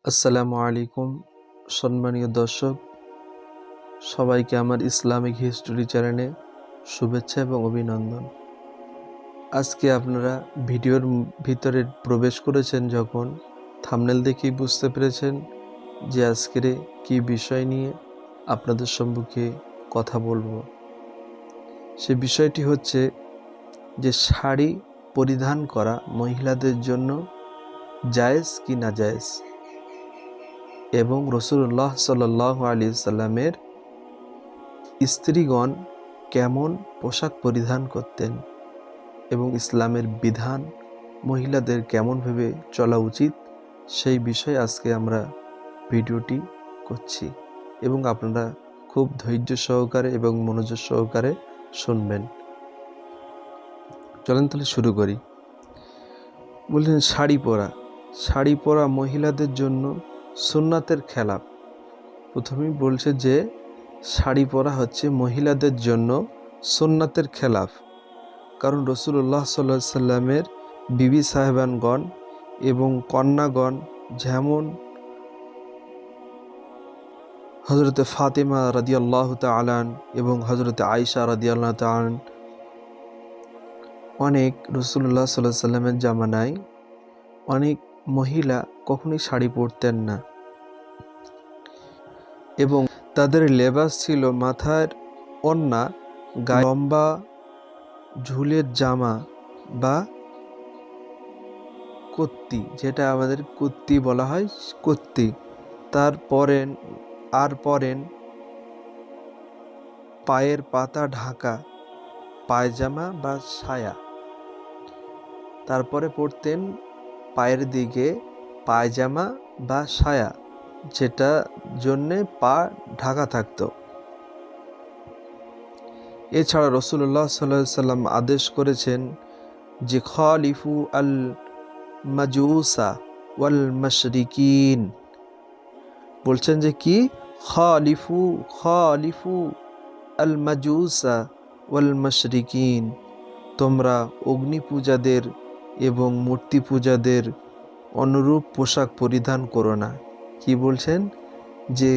আসসালামু আলাইকুম সম্মানীয় দর্শক, সবাইকে আমার ইসলামিক হিস্টোরি চ্যানেলে শুভেচ্ছা এবং অভিনন্দন। আজকে আপনারা ভিডিওর ভিতরে প্রবেশ করেছেন যখন থাম্বনেল দেখেই বুঝতে পেরেছেন যে আজকের কি বিষয় নিয়ে আপনাদের সম্মুখে কথা বলবো। সে বিষয়টি হচ্ছে যে শাড়ি পরিধান করা মহিলাদের জন্য জায়েজ কি না জায়েজ, এবং রাসূলুল্লাহ সাল্লাল্লাহু আলাইহি সাল্লামের স্ত্রীগণ কেমন পোশাক পরিধান করতেন এবং ইসলামের বিধান মহিলাদের কেমনভাবে চলা উচিত, সেই বিষয়ে আজকে আমরা ভিডিওটি করছি এবং আপনারা খুব ধৈর্য সহকারে এবং মনোযোগ সহকারে শুনবেন। চলেন তাহলে শুরু করি। বলছেন শাড়ি পরা মহিলাদের জন্য সুন্নাতের খেলাফ। প্রথমেই বলছে যে শাড়ি পরা হচ্ছে মহিলাদের জন্য সুন্নাতের খেলাফ, কারণ রাসূলুল্লাহ সাল্লাল্লাহু আলাইহি সাল্লামের বিবি সাহেবানগণ এবং কন্যাগণ, যেমন হযরতে ফাতেমা রাদিয়াল্লাহু তাআলা এবং হযরতে আয়েশা রাদিয়াল্লাহু তাআলা, অনেক রাসূলুল্লাহ সাল্লাল্লাহু আলাইহি সাল্লামের জামানায় অনেক মহিলা কখনোই শাড়ি পরতেন না এবং তাদের লেবাস ছিল মাথার ওড়না, গায়ে লম্বা ঝুলের জামা বা কুর্তি, যেটা আমাদের কুর্তি বলা হয়, কুর্তি। পরেন পায়ের পাতা ঢাকা পায়জামা বা সায়া। তারপরে পরতেন পায়ের দিকে পায়জামা বা সায়া, যেটা জন্যে পা ঢাকা থাকতো। এছাড়া রাসূলুল্লাহ সাল্লাল্লাহু আলাইহি সাল্লাম আদেশ করেছেন যে খালিফু আল মাজুসা ওয়াল মাশরিকিন, বলছেন যে কি খালিফু আল মাজুসা ওয়াল মাশরিকিন, তোমরা অগ্নি পূজাদের এবং মূর্তি পূজাদের অনুরূপ পোশাক পরিধান করো না। কি বলছেন যে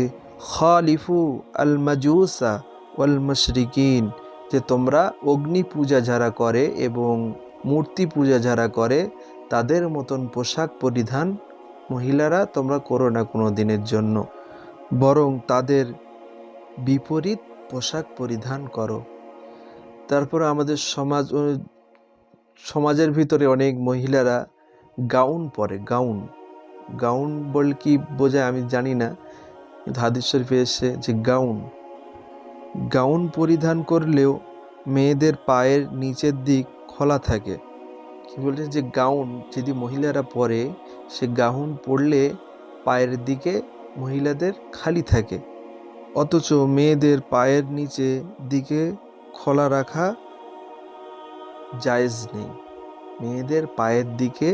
খালিফু আল মাজুসা ওয়াল মাশরিকিন, যে তোমরা অগ্নি পূজা যারা করে এবং মূর্তি পূজা যারা করে তাদের মতন পোশাক পরিধান মহিলারা তোমরা করো না কোনো দিনের জন্য, বরং তাদের বিপরীত পোশাক পরিধান করো। তারপর আমাদের সমাজের ভিতরে অনেক মহিলারা গাউন পরে। গাউন বল কি বোঝায় আমি জানি না, কিন্তু হাদিস শরীফে এসেছে যে গাউন পরিধান করলেও মেয়েদের পায়ের নিচের দিক খোলা থাকে। কি বলছেন যে গাউন যদি মহিলারা পরে, সে গাউন পরলে পায়ের দিকে মহিলাদের খালি থাকে, অথচ মেয়েদের পায়ের নিচে দিকে খোলা রাখা জায়েজ নেই। মেয়েদের পায়ের দিকে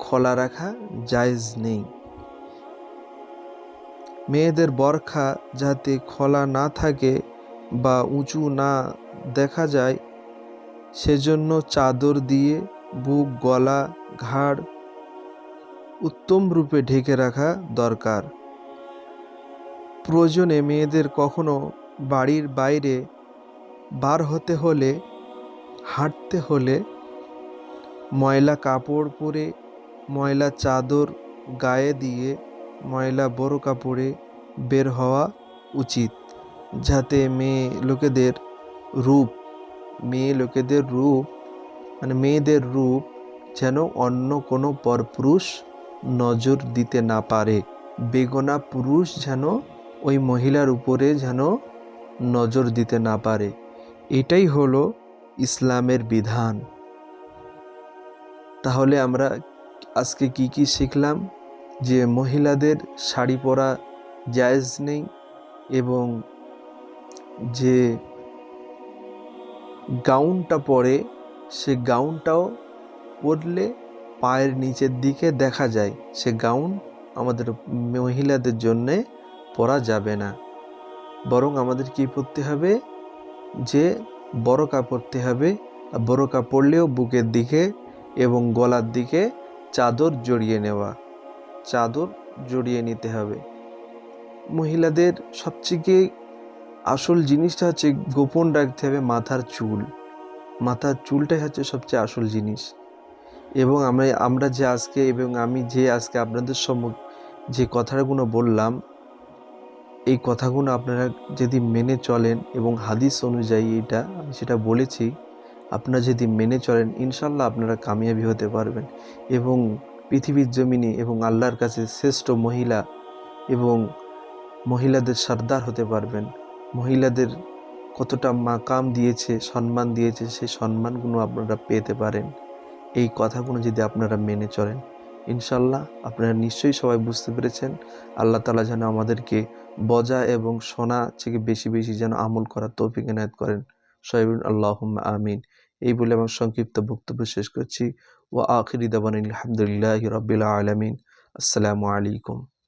খোলা রাখা জায়েজ নেই। মেয়েদের বরখা যাতে খোলা না থাকে বা উঁচু না দেখা যায়, সেজন্য চাদর দিয়ে বুক, গলা, ঘাড় উত্তম রূপে ঢেকে রাখা দরকার। প্রয়োজনে মেয়েদের কখনো বাড়ির বাইরে বার হতে হলে, হাঁটতে হলে ময়লা কাপড় পরে, ময়লা চাদর গায়ে দিয়ে, ময়লা বোরকা পরে বের হওয়া উচিত, যাতে মেয়েদের রূপ যেন অন্য কোনো পরপুরুষ নজর দিতে না পারে। বেগনা পুরুষ যেন ওই মহিলার উপরে যেন নজর দিতে না পারে। এটাই হলো ইসলামের বিধান। তাহলে আমরা আজকে কি শিখলাম? যে মহিলাদের শাড়ি পরা জায়েজ নেই, এবং যে গাউনটা পরে সে গাউনটাও পরলে পায়ের নিচের দিকে দেখা যায়, সে গাউন আমাদের মহিলাদের জন্যে পরা যাবে না, বরং আমাদের কি পরতে হবে, যে বোরকা পরতে হবে। বোরকা পরলেও বুকের দিকে এবং গলার দিকে চাদর জড়িয়ে নেওয়া। চাদর জড়িয়ে নিতে হবে। মহিলাদের সবথেকে আসল জিনিসটা হচ্ছে গোপন রাখতে হবে মাথার চুল। মাথার চুলটাই হচ্ছে সবচেয়ে আসল জিনিস। এবং আমরা যে আজকে এবং আমি যে আজকে আপনাদের যে কথাগুলো বললাম, এই কথাগুলো আপনারা যদি মেনে চলেন এবং হাদিস অনুযায়ী এটা আমি সেটা বলেছি, আপনারা যদি মেনে চলেন ইনশাল্লাহ আপনারা কামিয়াবি হতে পারবেন এবং পৃথিবীর জমিনে এবং আল্লাহর কাছে শ্রেষ্ঠ মহিলা এবং মহিলাদের সর্দার হতে পারবেন। মহিলাদের কতটা মাকাম দিয়েছে, সম্মান দিয়েছে, সেই সম্মানগুলো আপনারা পেতে পারেন এই কথাগুলো যদি আপনারা মেনে চলেন। ইনশাল্লাহ আপনারা নিশ্চয়ই সবাই বুঝতে পেরেছেন। আল্লাহ তাআলা যেন আমাদেরকে বজা এবং শোনা থেকে বেশি বেশি যেন আমল করার তৌফিক এনায়েত করেন। সবাই বলুন আল্লাহুম্মা আমিন। এই বলে আমার সংক্ষিপ্ত বক্তব্য শেষ করছি। ওয়া আখিরি দাওয়ানা আলহামদুলিল্লাহি রাব্বিল আলামিন। আসসালামু আলাইকুম।